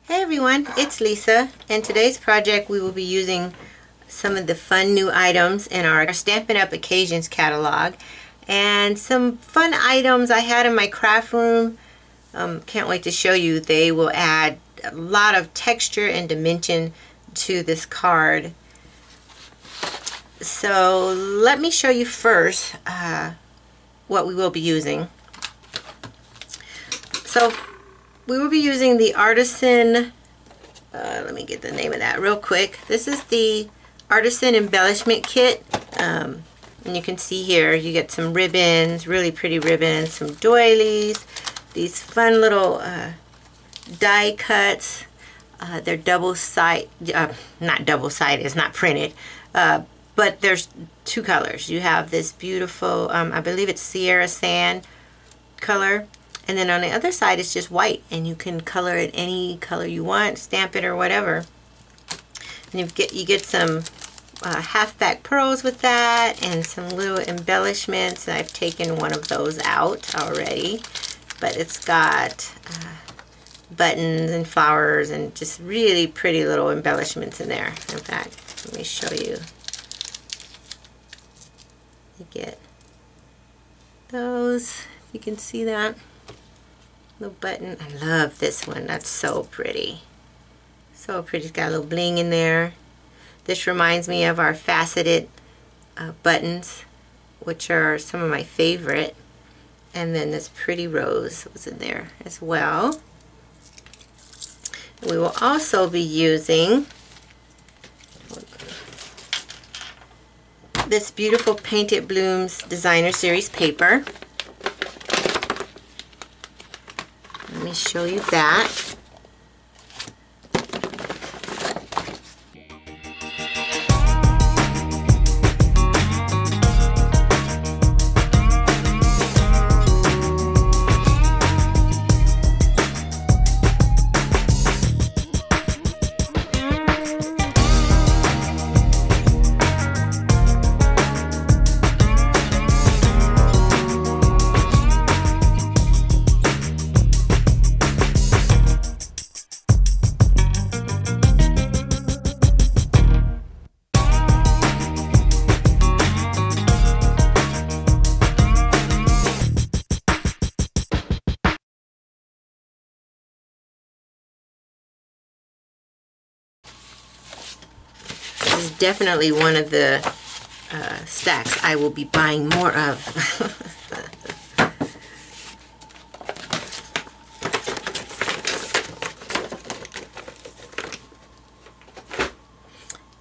Hey everyone, it's Lisa. In today's project we will be using some of the fun new items in our Stampin' Up! Occasions catalog and some fun items I had in my craft room. Can't wait to show you. They will add a lot of texture and dimension to this card. So let me show you first what we will be using. So we will be using the Artisan, let me get the name of that real quick. This is the Artisan Embellishment Kit. And you can see here, you get some ribbons, really pretty ribbons, some doilies, these fun little die cuts. They're double-sided, not double-sided, it's not printed, but there's two colors. You have this beautiful, I believe it's Sierra Sand color. And then on the other side it's just white, and you can color it any color you want, stamp it or whatever. And you get some half-back pearls with that, and some little embellishments. I've taken one of those out already, but it's got buttons and flowers and just really pretty little embellishments in there. In fact, let me show you. You get those, if you can see that. Little button. I love this one. That's so pretty. So pretty. It's got a little bling in there. This reminds me of our faceted buttons, which are some of my favorite. And then this pretty rose was in there as well. We will also be using this beautiful Painted Blooms Designer Series paper. Let me show you that. This is definitely one of the stacks I will be buying more of.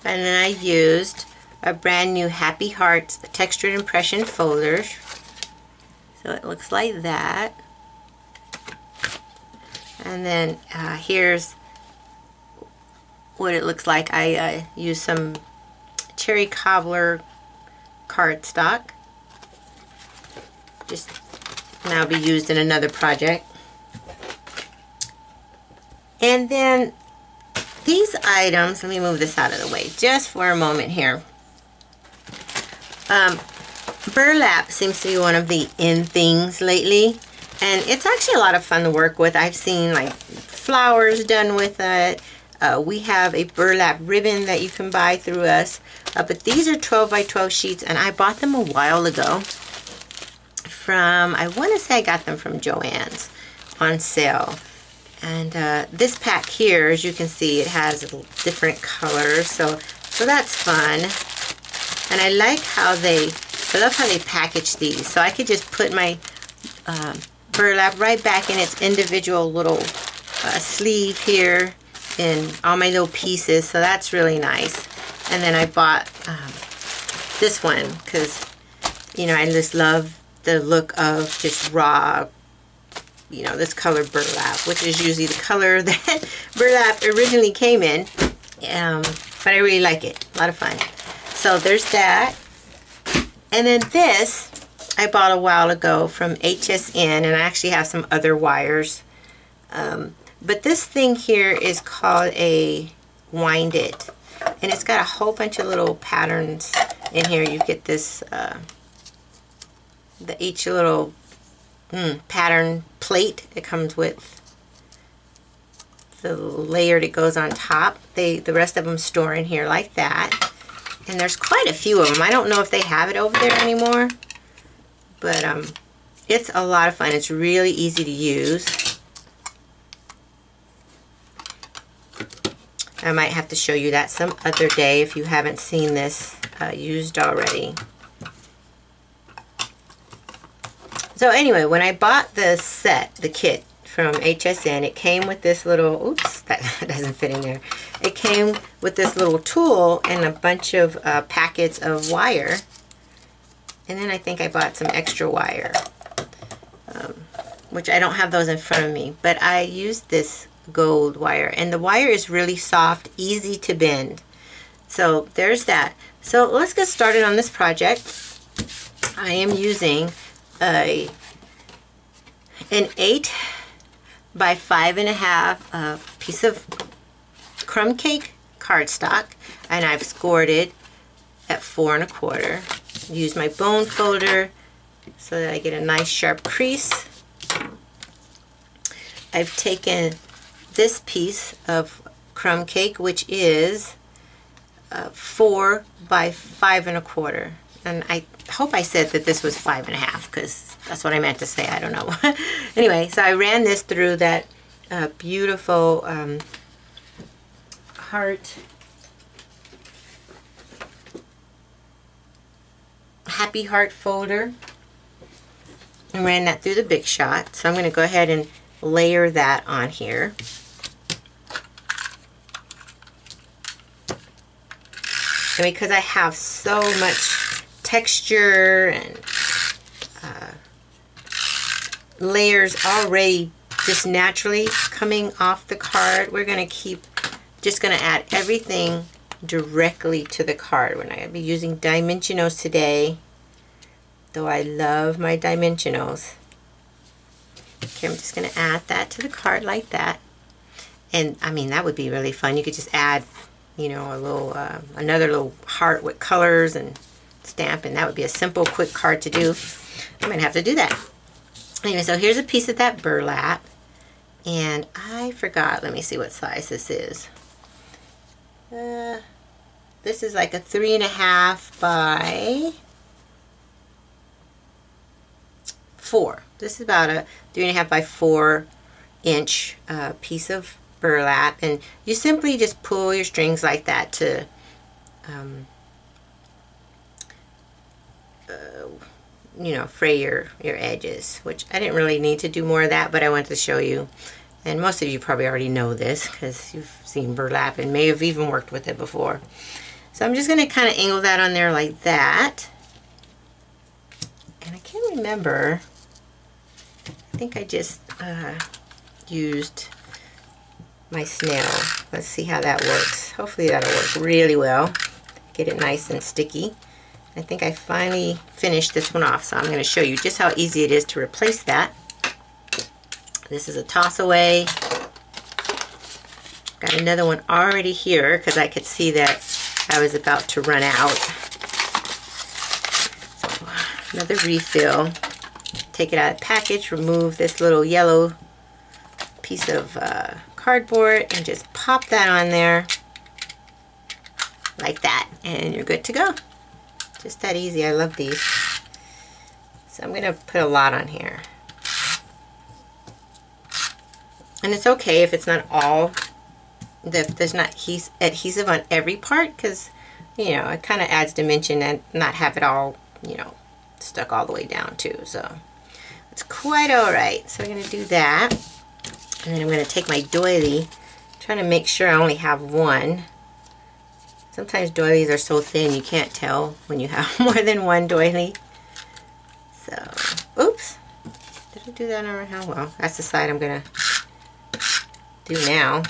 And then I used a brand new Happy Hearts textured impression folders. So it looks like that. And then here's what it looks like. I used some cherry cobbler cardstock. Just now be used in another project. And then these items, let me move this out of the way just for a moment here. Burlap seems to be one of the in things lately, and it's actually a lot of fun to work with. I've seen like flowers done with it. We have a burlap ribbon that you can buy through us, but these are 12 by 12 sheets, and I bought them a while ago from, I want to say I got them from Joann's on sale. And this pack here, as you can see, it has different colors, so that's fun. And I like how I love how they package these, so I could just put my burlap right back in its individual little sleeve here, in all my little pieces, so that's really nice. And then I bought this one because, you know, I just love the look of just raw, you know, this color burlap, which is usually the color that burlap originally came in, but I really like it. A lot of fun. So there's that. And then this I bought a while ago from HSN, and I actually have some other wires. But this thing here is called a Wind It, and it's got a whole bunch of little patterns in here. You get this, each little pattern plate. It comes with the layer that goes on top. The rest of them store in here like that. And there's quite a few of them. I don't know if they have it over there anymore, but it's a lot of fun. It's really easy to use. I might have to show you that some other day if you haven't seen this used already. So anyway, when I bought the set, the kit from HSN, it came with this little, oops, that doesn't fit in there. It came with this little tool and a bunch of packets of wire. And then I think I bought some extra wire, which I don't have those in front of me. But I used this gold wire, and the wire is really soft, easy to bend. So there's that. So let's get started on this project. I am using an 8 by 5.5 piece of crumb cake cardstock, and I've scored it at 4 1/4. Use my bone folder so that I get a nice sharp crease. I've taken this piece of crumb cake, which is 4 by 5 1/4. And I hope I said that this was 5.5, because that's what I meant to say. I don't know. Anyway, so I ran this through that beautiful heart, happy heart folder, and ran that through the Big Shot. So I'm going to go ahead and layer that on here. And because I have so much texture and layers already just naturally coming off the card, we're going to just going to add everything directly to the card. We're not going to be using dimensionals today, though I love my dimensionals. Okay, I'm just going to add that to the card like that. And I mean, that would be really fun. You could just add, you know, a little another little heart with colors and stamp, and that would be a simple, quick card to do. I'm going to have to do that. Anyway, so here's a piece of that burlap, and I forgot, let me see what size this is. This is like a 3.5 by 4. This is about a 3.5 by 4 inch piece of burlap, and you simply just pull your strings like that to you know, fray your edges, which I didn't really need to do more of that, but I wanted to show you. And most of you probably already know this because you've seen burlap and may have even worked with it before. So I'm just going to kind of angle that on there like that. And I can't remember, I think I just used my snail. Let's see how that works. Hopefully that'll work really well. Get it nice and sticky. I think I finally finished this one off, so I'm going to show you just how easy it is to replace that. This is a toss away. Got another one already here because I could see that I was about to run out. So, another refill. Take it out of the package, remove this little yellow piece of cardboard, and just pop that on there like that, and you're good to go. Just that easy. I love these. So I'm going to put a lot on here. And it's okay if it's not all, if there's not adhesive on every part, because, you know, it kind of adds dimension and not have it all, you know, stuck all the way down too. So it's quite alright. So I'm going to do that. And then I'm going to take my doily, trying to make sure I only have one. Sometimes doilies are so thin you can't tell when you have more than one doily. So, oops. Did I do that over how? Well, that's the side I'm going to do now.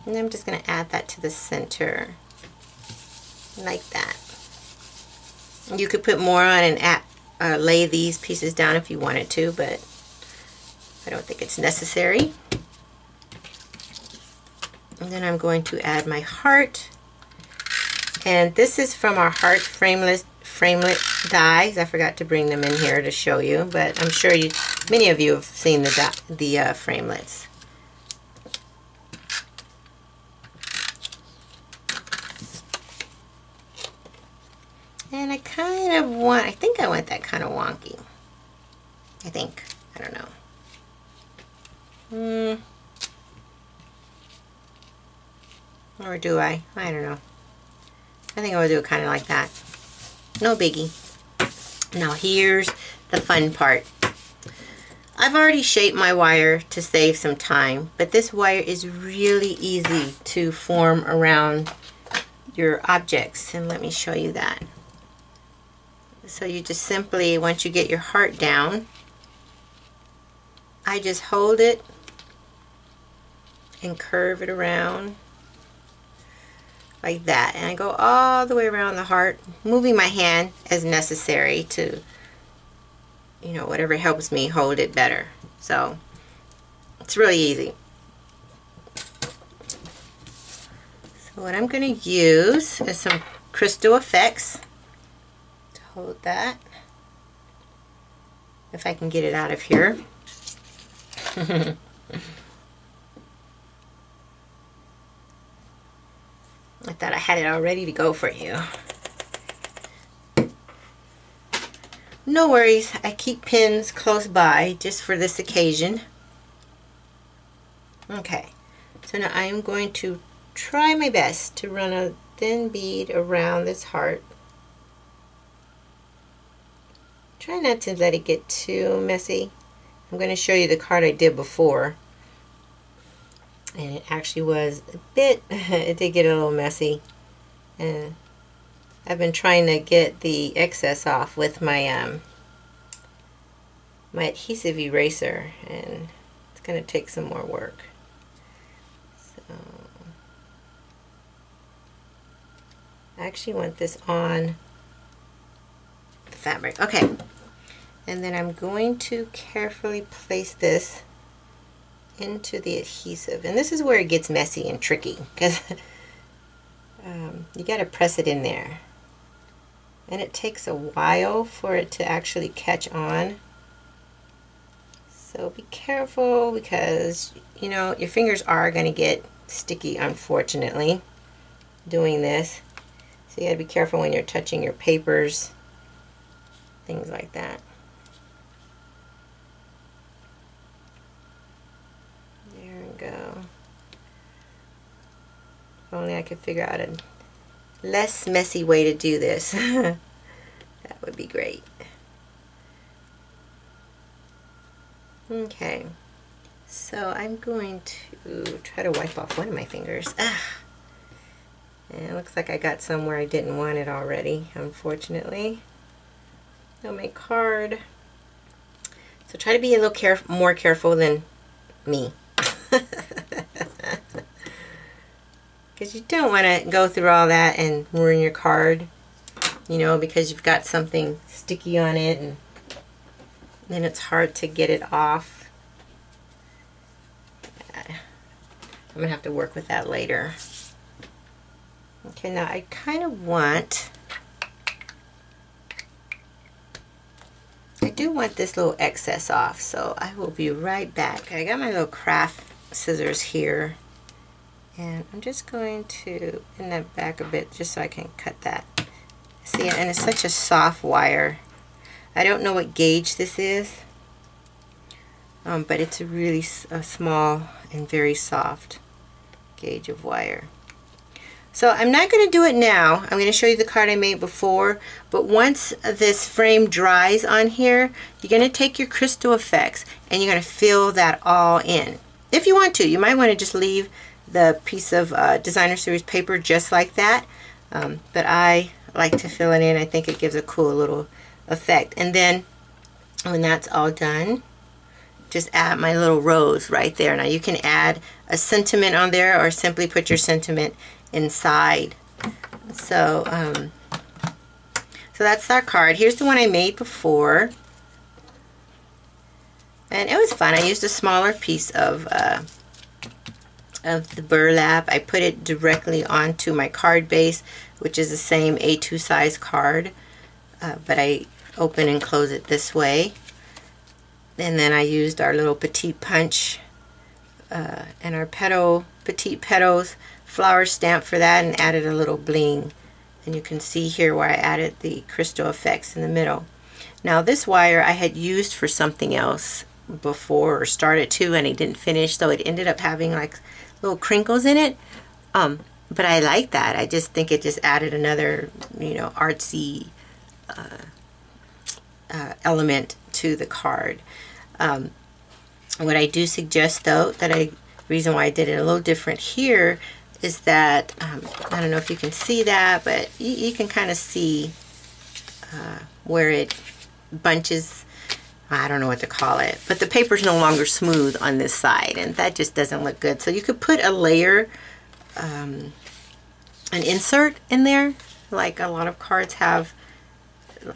And I'm just going to add that to the center. Like that. You could put more on and lay these pieces down if you wanted to, but I don't think it's necessary. And then I'm going to add my heart. And this is from our heart framelit dies. I forgot to bring them in here to show you, but I'm sure Many of you have seen the framelits. And I kind of want, I think I want that kind of wonky. I think. I don't know. Or do I? I don't know. I think I will do it kind of like that. No biggie. Now here's the fun part. I've already shaped my wire to save some time, but this wire is really easy to form around your objects. And let me show you that. So you just simply, once you get your heart down, I just hold it and curve it around like that. And I go all the way around the heart, moving my hand as necessary to, you know, whatever helps me hold it better. So it's really easy. So what I'm going to use is some crystal effects. Hold that, if I can get it out of here. I thought I had it all ready to go for you. No worries, I keep pins close by just for this occasion. Okay, so now I am going to try my best to run a thin bead around this heart. Try not to let it get too messy. I'm going to show you the card I did before. And it actually was a bit, it did get a little messy. And I've been trying to get the excess off with my my adhesive eraser. And it's going to take some more work. So I actually want this on the fabric. Okay. And then I'm going to carefully place this into the adhesive. And this is where it gets messy and tricky, because you got to press it in there. And it takes a while for it to actually catch on. So be careful, because, you know, your fingers are going to get sticky, unfortunately, doing this. So you got to be careful when you're touching your papers, things like that. Go. If only I could figure out a less messy way to do this. That would be great. Okay, so I'm going to try to wipe off one of my fingers. And it looks like I got somewhere I didn't want it already, unfortunately. On my card. So try to be a little more careful than me. Because you don't want to go through all that and ruin your card, you know, because you've got something sticky on it, and then it's hard to get it off. I'm going to have to work with that later. Okay, now I kind of want, I do want this little excess off, so I will be right back. Okay, I got my little craft scissors here, and I'm just going to bend that back a bit just so I can cut that. See, and it's such a soft wire. I don't know what gauge this is, but it's a really small and very soft gauge of wire. So I'm not going to do it now. I'm going to show you the card I made before, but once this frame dries on here, you're going to take your crystal effects and you're going to fill that all in. If you want to, you might want to just leave the piece of designer series paper just like that, but I like to fill it in. I think it gives a cool little effect. And then when that's all done, just add my little rose right there. Now you can add a sentiment on there or simply put your sentiment inside. So so that's our card. Here's the one I made before, and it was fun. I used a smaller piece of the burlap. I put it directly onto my card base, which is the same A2 size card, but I open and close it this way. And then I used our little petite punch and our petite petals flower stamp for that, and added a little bling. And you can see here where I added the crystal effects in the middle. Now this wire I had used for something else before, or started to, and it didn't finish, so it ended up having like little crinkles in it. But I like that. I just think it just added another, you know, artsy element to the card. What I do suggest, though, reason why I did it a little different here is that, I don't know if you can see that, but you can kind of see where it bunches. I don't know what to call it, but the paper's no longer smooth on this side, and that just doesn't look good. So you could put a layer, an insert in there, like a lot of cards have.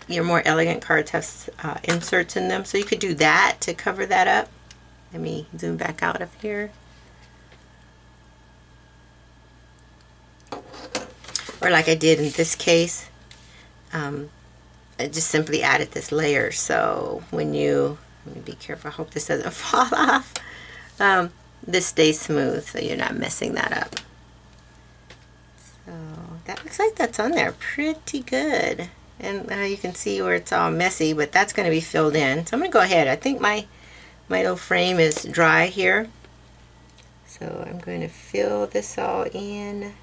Your more elegant cards have inserts in them, so you could do that to cover that up. Let me zoom back out of here. Or like I did in this case, I just simply added this layer. So when you, let me be careful, I hope this doesn't fall off. This stays smooth, so you're not messing that up. So that looks like that's on there pretty good. And you can see where it's all messy, but that's going to be filled in. So I'm going to go ahead. I think my little frame is dry here. So I'm going to fill this all in.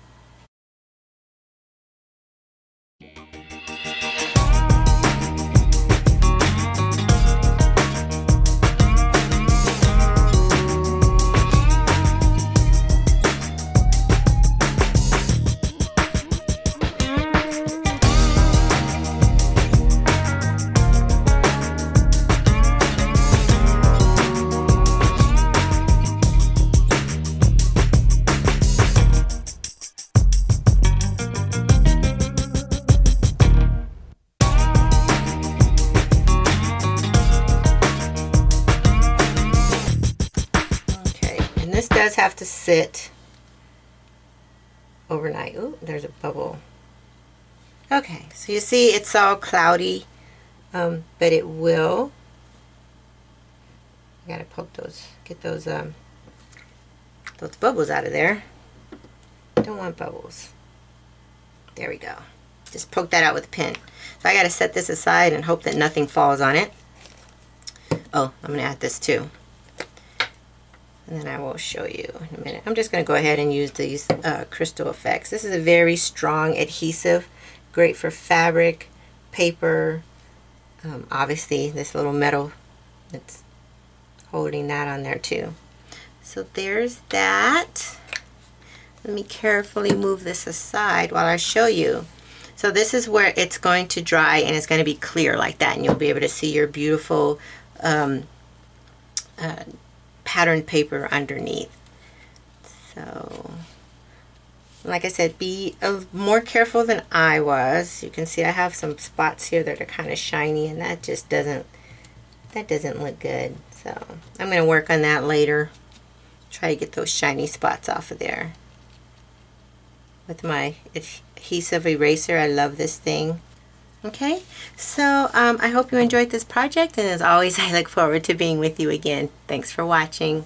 This does have to sit overnight. Ooh, there's a bubble. Okay, so you see it's all cloudy, but it will. I gotta poke those, get those bubbles out of there. Don't want bubbles. There we go. Just poke that out with a pin. So I gotta set this aside and hope that nothing falls on it. Oh, I'm gonna add this too. And then I will show you in a minute. I'm just going to go ahead and use these crystal effects. This is a very strong adhesive, great for fabric, paper, obviously this little metal that's holding that on there too. So there's that. Let me carefully move this aside while I show you. So this is where it's going to dry, and it's going to be clear like that, and you'll be able to see your beautiful patterned paper underneath. So like I said, be more careful than I was. You can see I have some spots here that are kind of shiny, and that just doesn't look good. So I'm going to work on that later. Try to get those shiny spots off of there with my adhesive eraser. I love this thing. Okay, so I hope you enjoyed this project, and as always, I look forward to being with you again. Thanks for watching.